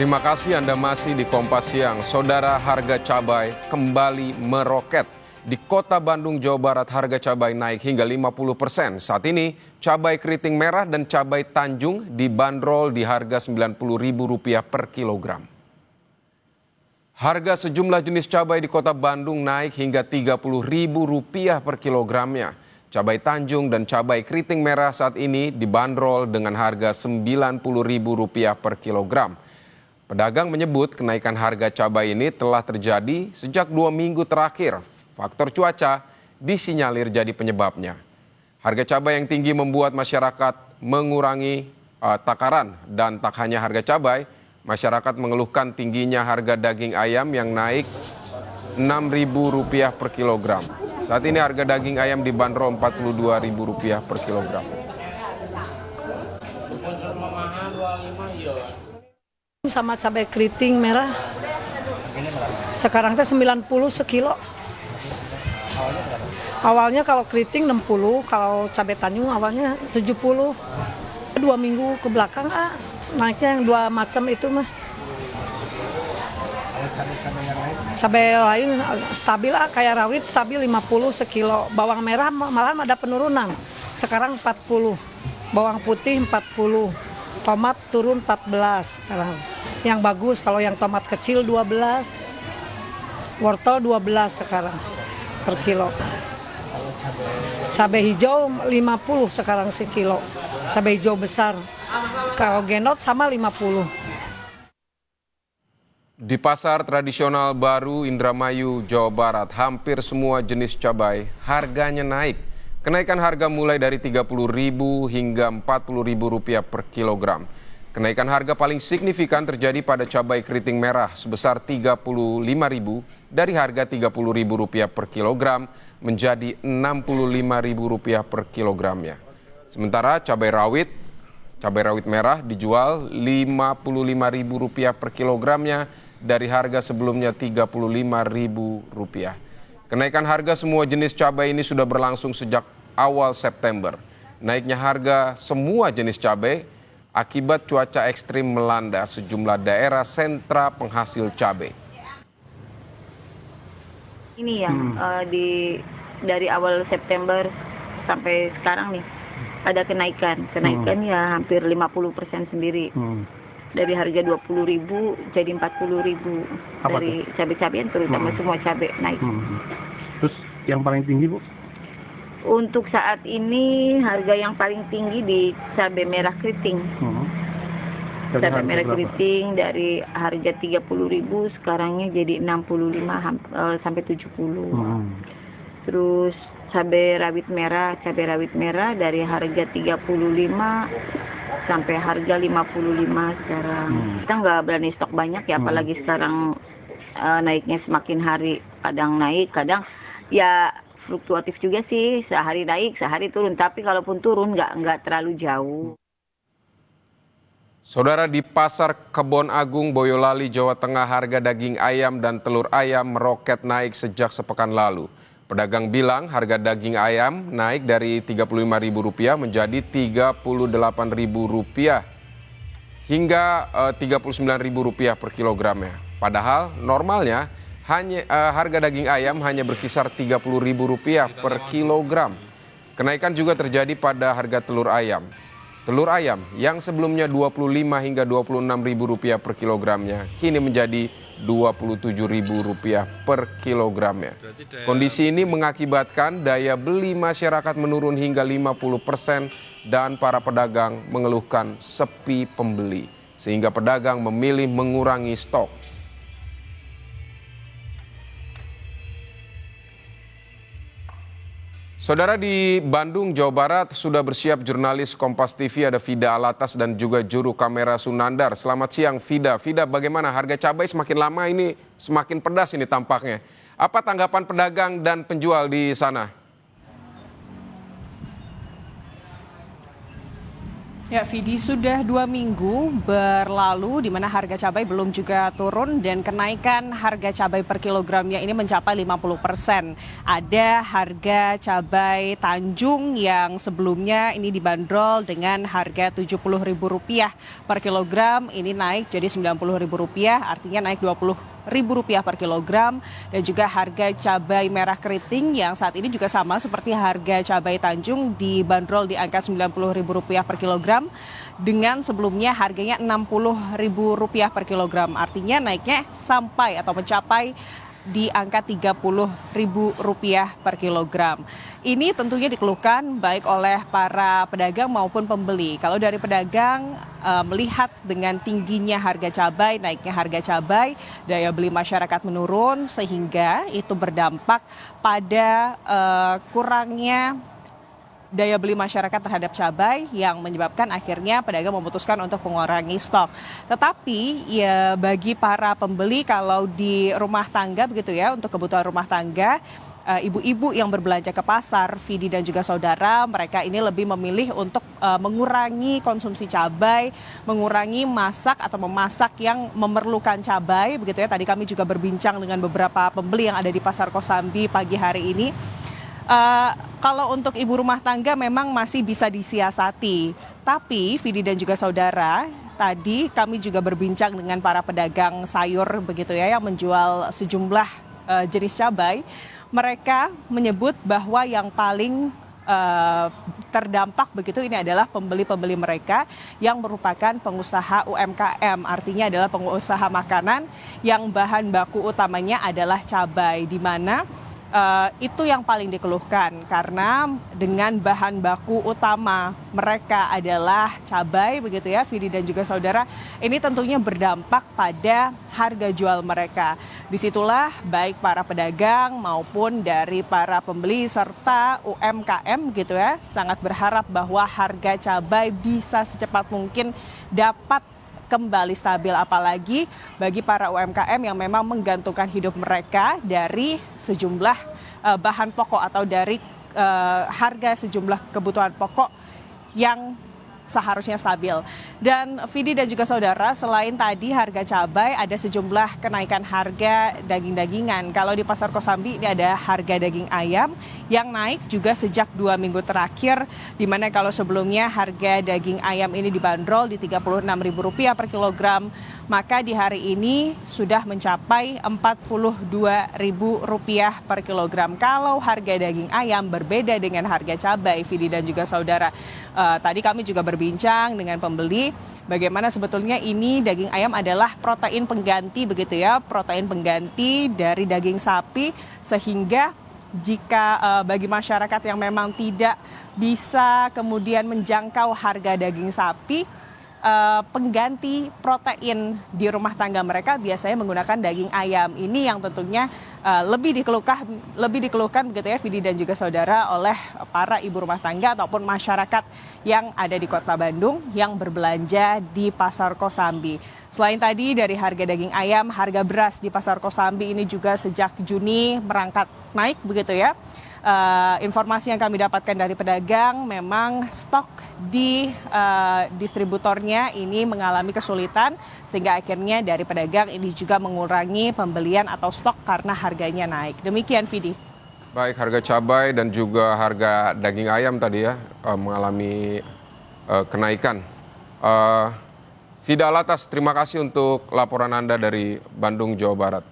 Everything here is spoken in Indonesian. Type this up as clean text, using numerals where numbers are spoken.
Terima kasih Anda masih di Kompas Siang. Saudara, harga cabai kembali meroket. Di Kota Bandung, Jawa Barat, harga cabai naik hingga 50%. Saat ini, cabai keriting merah dan cabai Tanjung dibanderol di harga Rp90.000 per kilogram. Harga sejumlah jenis cabai di Kota Bandung naik hingga Rp30.000 per kilogramnya. Cabai Tanjung dan cabai keriting merah saat ini dibanderol dengan harga Rp90.000 per kilogram. Pedagang menyebut kenaikan harga cabai ini telah terjadi sejak 2 minggu terakhir. Faktor cuaca disinyalir jadi penyebabnya. Harga cabai yang tinggi membuat masyarakat mengurangi takaran, dan tak hanya harga cabai, masyarakat mengeluhkan tingginya harga daging ayam yang naik Rp6.000 per kilogram. Saat ini harga daging ayam dibanderol Rp42.000 per kilogram. Sama cabai keriting merah sekarang teh 90 sekilo. Awalnya kalau keriting 60, kalau cabai Tanjung awalnya 70. 2 minggu ke belakang naiknya yang 2 macam itu mah. Cabai lain stabil kayak rawit stabil 50 sekilo. Bawang merah malah ada penurunan. Sekarang 40. Bawang putih 40. Tomat turun 14 sekarang. Yang bagus kalau yang tomat kecil 12. Wortel 12 sekarang per kilo. Cabai hijau 50 sekarang sekilo. Cabai hijau besar. Kalau genot sama 50. Di pasar tradisional baru Indramayu, Jawa Barat, hampir semua jenis cabai harganya naik. Kenaikan harga mulai dari Rp30.000 hingga Rp40.000 per kilogram. Kenaikan harga paling signifikan terjadi pada cabai keriting merah sebesar Rp35.000 dari harga Rp30.000 per kilogram menjadi Rp65.000 per kilogramnya. Sementara cabai rawit merah dijual Rp55.000 per kilogramnya dari harga sebelumnya Rp35.000. Kenaikan harga semua jenis cabai ini sudah berlangsung sejak awal September. Naiknya harga semua jenis cabai akibat cuaca ekstrim melanda sejumlah daerah sentra penghasil cabai. Ini ya, dari awal September sampai sekarang nih ada kenaikan ya hampir 50% sendiri. Dari harga Rp20.000 jadi Rp40.000 dari cabai-cabean, terutama semua cabai naik. Terus yang paling tinggi, Bu? Untuk saat ini harga yang paling tinggi di cabai merah keriting. Cabai merah keriting dari harga Rp30.000 sekarangnya jadi Rp65 sampai Rp70. Terus cabai rawit merah dari harga Rp35 sampai harga Rp55 sekarang. Kita nggak berani stok banyak ya, apalagi sekarang naiknya semakin hari, kadang naik, kadang ya fluktuatif juga sih, sehari naik, sehari turun. Tapi kalaupun turun nggak terlalu jauh. Saudara, di Pasar Kebon Agung, Boyolali, Jawa Tengah, harga daging ayam dan telur ayam meroket naik sejak sepekan lalu. Pedagang bilang harga daging ayam naik dari Rp35.000 menjadi Rp38.000 hingga Rp39.000 per kilogramnya. Padahal normalnya harga daging ayam hanya berkisar Rp30.000 per kilogram. Kenaikan juga terjadi pada harga telur ayam. Telur ayam yang sebelumnya Rp25 hingga Rp26.000 per kilogramnya kini menjadi Rp27.000 per kilogramnya. Kondisi ini mengakibatkan daya beli masyarakat menurun hingga 50% dan para pedagang mengeluhkan sepi pembeli, sehingga pedagang memilih mengurangi stok. Saudara, di Bandung, Jawa Barat sudah bersiap jurnalis Kompas TV, ada Fida Alatas dan juga juru kamera Sunandar. Selamat siang, Fida. Fida, bagaimana harga cabai semakin lama ini semakin pedas ini tampaknya. Apa tanggapan pedagang dan penjual di sana? Ya, Vidi, sudah 2 minggu berlalu di mana harga cabai belum juga turun dan kenaikan harga cabai per kilogramnya ini mencapai 50%. Ada harga cabai Tanjung yang sebelumnya ini dibanderol dengan harga Rp70.000 per kilogram, ini naik jadi Rp90.000, artinya naik Rp20.000 per kilogram. Dan juga harga cabai merah keriting yang saat ini juga sama seperti harga cabai Tanjung dibanderol di angka Rp90.000 per kilogram, dengan sebelumnya harganya Rp60.000 per kilogram. Artinya naiknya sampai atau mencapai di angka Rp30.000 per kilogram. Ini tentunya dikeluhkan baik oleh para pedagang maupun pembeli. Kalau dari pedagang melihat dengan tingginya harga cabai, naiknya harga cabai, daya beli masyarakat menurun sehingga itu berdampak pada kurangnya daya beli masyarakat terhadap cabai yang menyebabkan akhirnya pedagang memutuskan untuk mengurangi stok. Tetapi ya bagi para pembeli kalau di rumah tangga begitu ya, untuk kebutuhan rumah tangga, ibu-ibu yang berbelanja ke pasar, Vidi dan juga saudara, mereka ini lebih memilih untuk mengurangi konsumsi cabai, mengurangi masak atau memasak yang memerlukan cabai begitu ya. Tadi kami juga berbincang dengan beberapa pembeli yang ada di Pasar Kosambi pagi hari ini. Kalau untuk ibu rumah tangga memang masih bisa disiasati. Tapi Vidi dan juga saudara, tadi kami juga berbincang dengan para pedagang sayur begitu ya yang menjual sejumlah jenis cabai. Mereka menyebut bahwa yang paling terdampak begitu ini adalah pembeli-pembeli mereka yang merupakan pengusaha UMKM, artinya adalah pengusaha makanan yang bahan baku utamanya adalah cabai, di mana itu yang paling dikeluhkan karena dengan bahan baku utama mereka adalah cabai begitu ya, Vidi dan juga saudara, ini tentunya berdampak pada harga jual mereka. Disitulah baik para pedagang maupun dari para pembeli serta UMKM gitu ya, sangat berharap bahwa harga cabai bisa secepat mungkin dapat kembali stabil, apalagi bagi para UMKM yang memang menggantungkan hidup mereka dari sejumlah bahan pokok atau dari harga sejumlah kebutuhan pokok yang seharusnya stabil. Dan Vidi dan juga saudara, selain tadi harga cabai, ada sejumlah kenaikan harga daging-dagingan. Kalau di Pasar Kosambi ini ada harga daging ayam yang naik juga sejak 2 minggu terakhir, di mana kalau sebelumnya harga daging ayam ini dibanderol di Rp36.000 per kilogram, maka di hari ini sudah mencapai Rp42.000 per kilogram. Kalau harga daging ayam berbeda dengan harga cabai, Vidi dan juga saudara. Tadi kami juga berbincang dengan pembeli bagaimana sebetulnya ini daging ayam adalah protein pengganti begitu ya, protein pengganti dari daging sapi, sehingga jika bagi masyarakat yang memang tidak bisa kemudian menjangkau harga daging sapi, pengganti protein di rumah tangga mereka biasanya menggunakan daging ayam. Ini yang tentunya lebih dikeluhkan begitu ya, Vidi dan juga saudara, oleh para ibu rumah tangga ataupun masyarakat yang ada di Kota Bandung yang berbelanja di Pasar Kosambi. Selain tadi dari harga daging ayam, harga beras di Pasar Kosambi ini juga sejak Juni merangkak naik begitu ya. Informasi yang kami dapatkan dari pedagang, memang stok di distributornya ini mengalami kesulitan, sehingga akhirnya dari pedagang ini juga mengurangi pembelian atau stok karena harganya naik. Demikian, Vidi. Baik, harga cabai dan juga harga daging ayam tadi ya mengalami kenaikan. Vida Alatas, terima kasih untuk laporan Anda dari Bandung, Jawa Barat.